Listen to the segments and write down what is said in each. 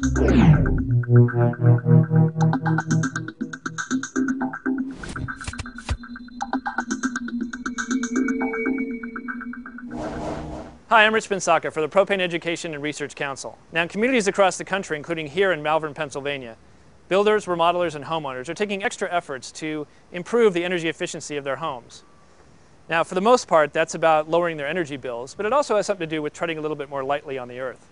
Hi, I'm Rich Bensaka for the Propane Education and Research Council. Now, in communities across the country, including here in Malvern, Pennsylvania, builders, remodelers, and homeowners are taking extra efforts to improve the energy efficiency of their homes. Now, for the most part, that's about lowering their energy bills, but it also has something to do with treading a little bit more lightly on the earth.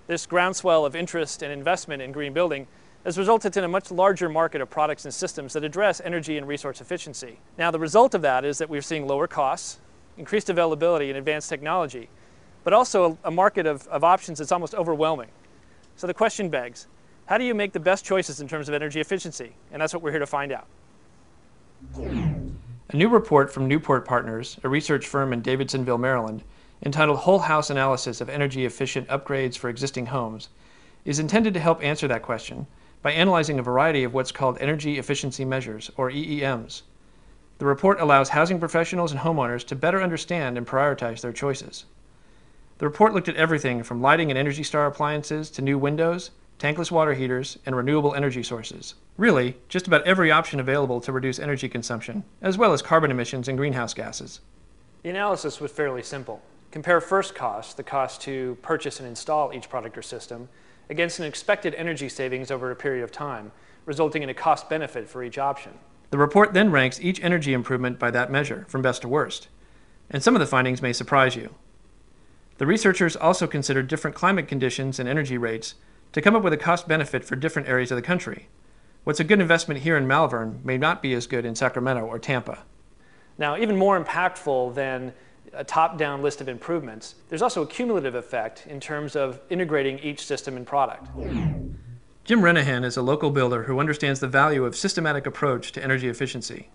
This groundswell of interest and investment in green building has resulted in a much larger market of products and systems that address energy and resource efficiency. Now, the result of that is that we're seeing lower costs, increased availability, and advanced technology, but also a market of options that's almost overwhelming. So the question begs, how do you make the best choices in terms of energy efficiency? And that's what we're here to find out. A new report from Newport Partners, a research firm in Davidsonville, Maryland, entitled Whole House Analysis of Energy Efficient Upgrades for Existing Homes, is intended to help answer that question by analyzing a variety of what's called energy efficiency measures, or EEMs. The report allows housing professionals and homeowners to better understand and prioritize their choices. The report looked at everything from lighting and Energy Star appliances to new windows, tankless water heaters, and renewable energy sources. Really, just about every option available to reduce energy consumption, as well as carbon emissions and greenhouse gases. The analysis was fairly simple. Compare first cost, the cost to purchase and install each product or system, against an expected energy savings over a period of time, resulting in a cost benefit for each option. The report then ranks each energy improvement by that measure, from best to worst. And some of the findings may surprise you. The researchers also considered different climate conditions and energy rates to come up with a cost benefit for different areas of the country. What's a good investment here in Malvern may not be as good in Sacramento or Tampa. Now, even more impactful than a top-down list of improvements, there's also a cumulative effect in terms of integrating each system and product. Jim Renahan is a local builder who understands the value of systematic approach to energy efficiency.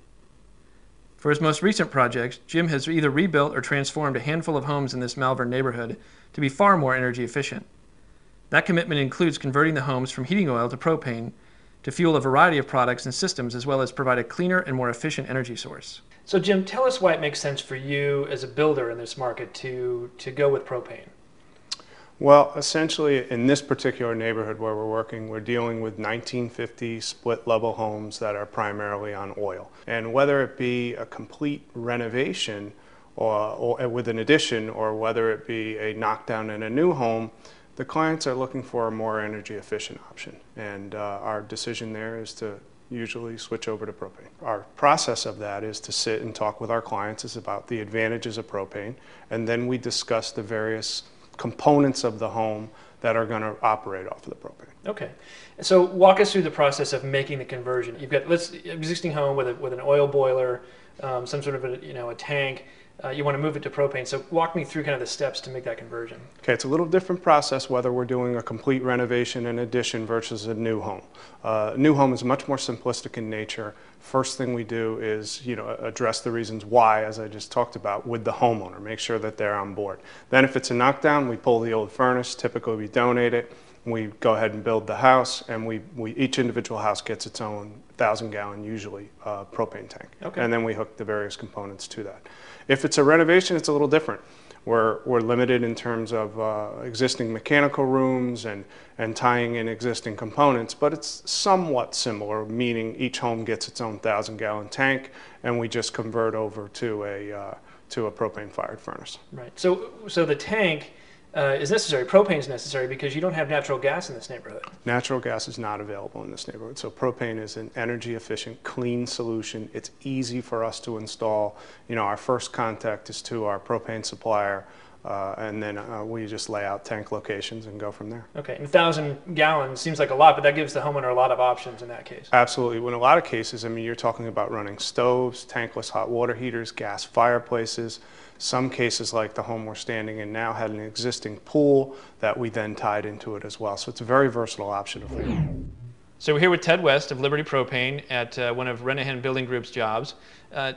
For his most recent projects, Jim has either rebuilt or transformed a handful of homes in this Malvern neighborhood to be far more energy efficient. That commitment includes converting the homes from heating oil to propane to fuel a variety of products and systems, as well as provide a cleaner and more efficient energy source. So Jim, tell us why it makes sense for you as a builder in this market to go with propane. Well, essentially, in this particular neighborhood where we're working, we're dealing with 1950 split-level homes that are primarily on oil. And whether it be a complete renovation or with an addition, or whether it be a knockdown in a new home, the clients are looking for a more energy-efficient option. And our decision there is to usually switch over to propane. Our process of that is to sit and talk with our clients is about the advantages of propane, and then we discuss the various components of the home that are going to operate off of the propane. Okay, so walk us through the process of making the conversion. You've got this existing home with an oil boiler, some sort of a tank. You want to move it to propane. So walk me through kind of the steps to make that conversion. Okay, it's a little different process whether we're doing a complete renovation and addition versus a new home. New home is much more simplistic in nature. First thing we do is, address the reasons why, as I just talked about, with the homeowner. Make sure that they're on board. Then if it's a knockdown, we pull the old furnace. Typically we donate it. We go ahead and build the house, and each individual house gets its own 1,000-gallon, usually, propane tank. Okay. And then we hook the various components to that. If it's a renovation, it's a little different. We're limited in terms of existing mechanical rooms and tying in existing components, but it's somewhat similar, meaning each home gets its own 1,000-gallon tank, and we just convert over to a propane-fired furnace. Right. So the tank is necessary. Propane is necessary because you don't have natural gas in this neighborhood. Natural gas is not available in this neighborhood, so propane is an energy-efficient, clean solution. It's easy for us to install. Our first contact is to our propane supplier, and then we just lay out tank locations and go from there. Okay, and 1,000 gallons seems like a lot, but that gives the homeowner a lot of options in that case. Absolutely. In a lot of cases, you're talking about running stoves, tankless hot water heaters, gas fireplaces. Some cases, like the home we're standing in now, had an existing pool that we then tied into it as well. So it's a very versatile option. So we're here with Ted West of Liberty Propane at one of Renahan Building Group's jobs.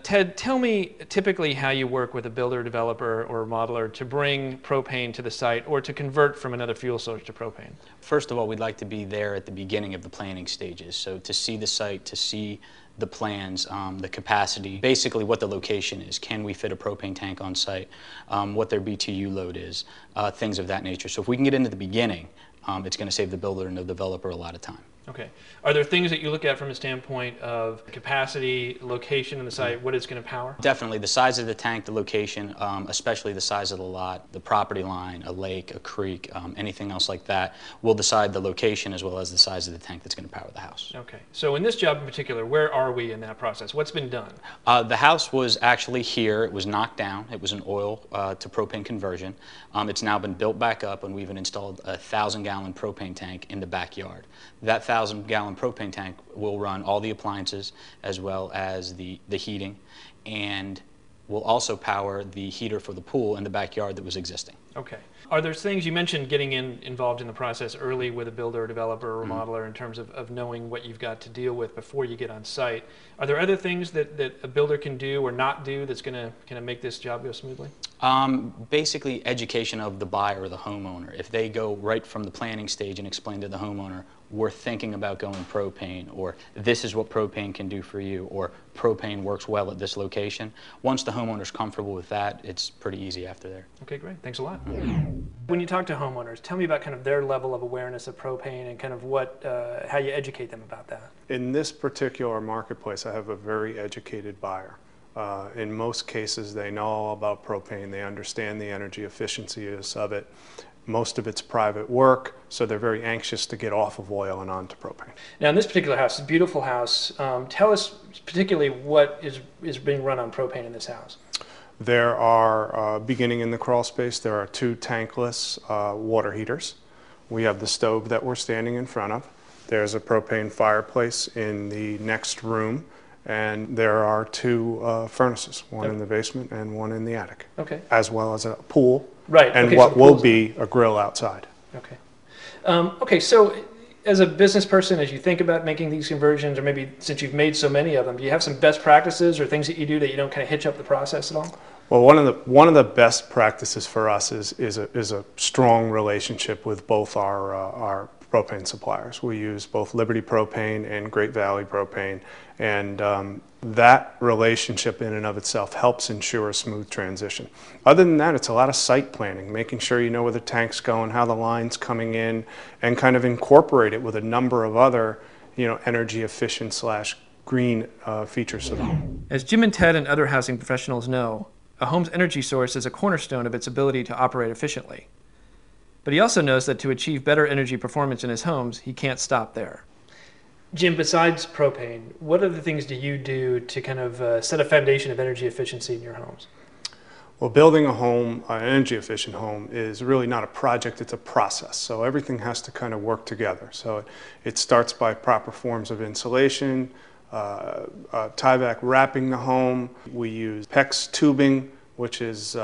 Ted, tell me typically how you work with a builder, developer, or modeler to bring propane to the site or to convert from another fuel source to propane. First of all, we'd like to be there at the beginning of the planning stages. So to see the site, to see the plans, the capacity, basically what the location is. Can we fit a propane tank on site? What their BTU load is, things of that nature. So if we can get into the beginning, it's going to save the builder and the developer a lot of time. Okay. Are there things that you look at from a standpoint of capacity, location in the site, what it's going to power? Definitely. The size of the tank, the location, especially the size of the lot, the property line, a lake, a creek, anything else like that, will decide the location as well as the size of the tank that's going to power the house. Okay. So in this job in particular, where are we in that process? What's been done? The house was actually here. It was knocked down. It was an oil to propane conversion. It's now been built back up, and we've installed a 1,000-gallon propane tank in the backyard. That 1,000-gallon propane tank will run all the appliances as well as the heating, and will also power the heater for the pool in the backyard that was existing. Okay. Are there things, you mentioned getting involved in the process early with a builder, or developer, or remodeler in terms of knowing what you've got to deal with before you get on site. Are there other things that a builder can do or not do that's going to kind of make this job go smoothly? Basically education of the buyer or the homeowner. If they go right from the planning stage and explain to the homeowner, we're thinking about going propane, or this is what propane can do for you, or propane works well at this location. Once the homeowner's comfortable with that, it's pretty easy after there. Okay, great. Thanks a lot. When you talk to homeowners, tell me about kind of their level of awareness of propane and kind of how you educate them about that. In this particular marketplace, I have a very educated buyer. In most cases, they know all about propane. They understand the energy efficiency of it. Most of it's private work, so they're very anxious to get off of oil and onto propane. Now, in this particular house, it's a beautiful house. Tell us particularly what is being run on propane in this house. There are, beginning in the crawl space, there are 2 tankless water heaters. We have the stove that we're standing in front of. There's a propane fireplace in the next room. And there are 2 furnaces, one in the basement and one in the attic. Okay. As well as a pool. Right. And okay, what so will be a grill outside. Okay. Okay, so as a business person, as you think about making these conversions, or maybe since you've made so many of them, do you have some best practices or things that you do that you don't kind of hitch up the process at all? Well, one of the best practices for us is a strong relationship with both our propane suppliers. We use both Liberty Propane and Great Valley Propane, and that relationship in and of itself helps ensure a smooth transition. Other than that, it's a lot of site planning, making sure you know where the tank's going, how the line's coming in, and kind of incorporate it with a number of other, energy efficient / green features of the home. As Jim and Ted and other housing professionals know, a home's energy source is a cornerstone of its ability to operate efficiently. But he also knows that to achieve better energy performance in his homes, he can't stop there. Jim, besides propane, what other things do you do to kind of set a foundation of energy efficiency in your homes? Well, building a home, an energy efficient home, is really not a project, it's a process. So everything has to kind of work together. So it starts by proper forms of insulation, tie-back wrapping the home. We use PEX tubing, which is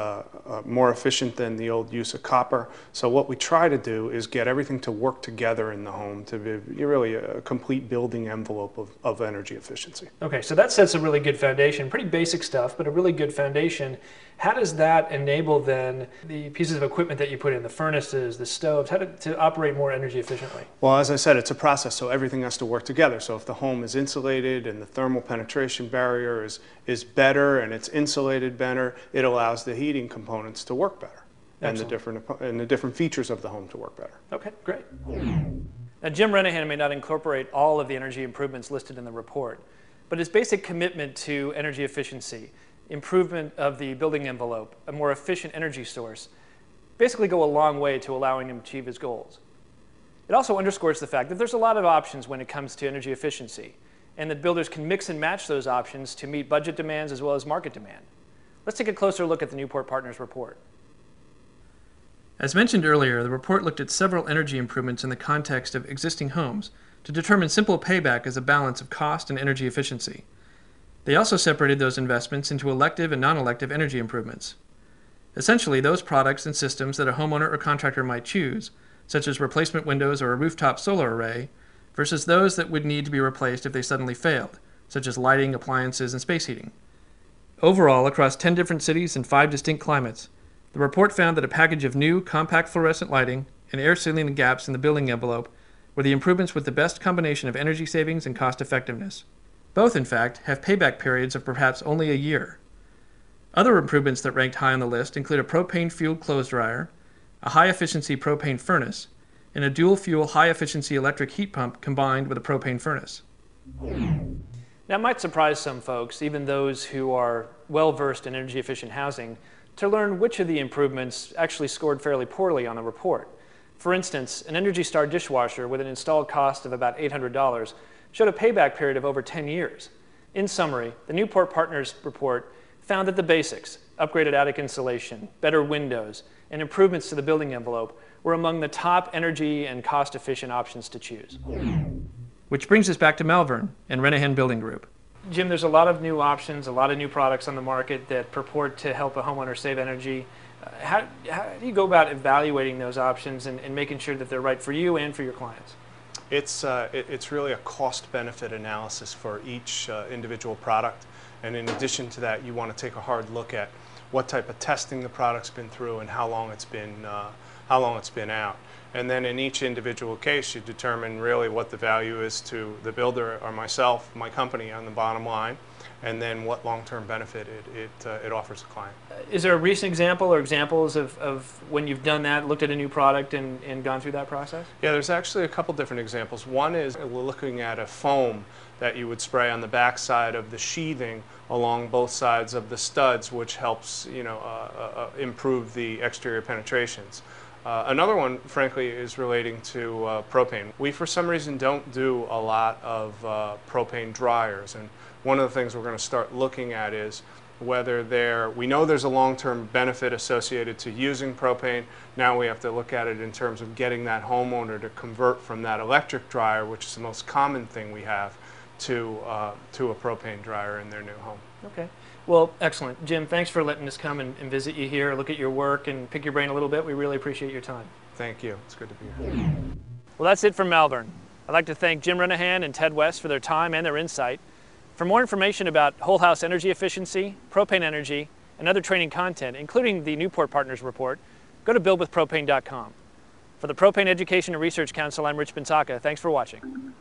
more efficient than the old use of copper. So what we try to do is get everything to work together in the home to be really a complete building envelope of energy efficiency. Okay, so that sets a really good foundation. Pretty basic stuff, but a really good foundation. How does that enable then the pieces of equipment that you put in, the furnaces, the stoves, to operate more energy efficiently? Well, as I said, it's a process, so everything has to work together. So if the home is insulated and the thermal penetration barrier is better and it's insulated better, it allows the heating components to work better. Excellent. And the different features of the home to work better. Okay, great. Now, Jim Renahan may not incorporate all of the energy improvements listed in the report, but his basic commitment to energy efficiency, improvement of the building envelope, a more efficient energy source, basically go a long way to allowing him to achieve his goals. It also underscores the fact that there's a lot of options when it comes to energy efficiency, and that builders can mix and match those options to meet budget demands as well as market demand. Let's take a closer look at the Newport Partners report. As mentioned earlier, the report looked at several energy improvements in the context of existing homes to determine simple payback as a balance of cost and energy efficiency. They also separated those investments into elective and non-elective energy improvements. Essentially, those products and systems that a homeowner or contractor might choose, such as replacement windows or a rooftop solar array, versus those that would need to be replaced if they suddenly failed, such as lighting, appliances, and space heating. Overall, across 10 different cities and 5 distinct climates, the report found that a package of new, compact fluorescent lighting and air sealing the gaps in the building envelope were the improvements with the best combination of energy savings and cost effectiveness. Both, in fact, have payback periods of perhaps only a year. Other improvements that ranked high on the list include a propane-fueled clothes dryer, a high-efficiency propane furnace, and a dual-fuel high-efficiency electric heat pump combined with a propane furnace. Now, it might surprise some folks, even those who are well-versed in energy-efficient housing, to learn which of the improvements actually scored fairly poorly on the report. For instance, an Energy Star dishwasher with an installed cost of about $800 showed a payback period of over 10 years. In summary, the Newport Partners report found that the basics, upgraded attic insulation, better windows, and improvements to the building envelope were among the top energy and cost-efficient options to choose. Which brings us back to Malvern and Renahan Building Group. Jim, there's a lot of new options, a lot of new products on the market that purport to help a homeowner save energy. How do you go about evaluating those options and making sure that they're right for you and for your clients? It's really a cost-benefit analysis for each individual product. And in addition to that, you want to take a hard look at what type of testing the product's been through and how long it's been out. And then in each individual case, you determine really what the value is to the builder or myself, my company, on the bottom line, and then what long-term benefit it offers the client. Is there a recent example or examples of when you've done that, looked at a new product and gone through that process? Yeah, there's actually a couple different examples. One is we're looking at a foam that you would spray on the back side of the sheathing along both sides of the studs, which helps improve the exterior penetrations. Another one, frankly, is relating to propane. We, for some reason, don't do a lot of propane dryers, and one of the things we're going to start looking at is whether we know there's a long-term benefit associated to using propane. Now we have to look at it in terms of getting that homeowner to convert from that electric dryer, which is the most common thing we have, to a propane dryer in their new home. Okay. Well, excellent. Jim, thanks for letting us come and visit you here, look at your work, and pick your brain a little bit. We really appreciate your time. Thank you. It's good to be here. Well, that's it from Malvern. I'd like to thank Jim Renahan and Ted West for their time and their insight. For more information about whole house energy efficiency, propane energy, and other training content, including the Newport Partners report, go to buildwithpropane.com. For the Propane Education and Research Council, I'm Rich Bensaka. Thanks for watching.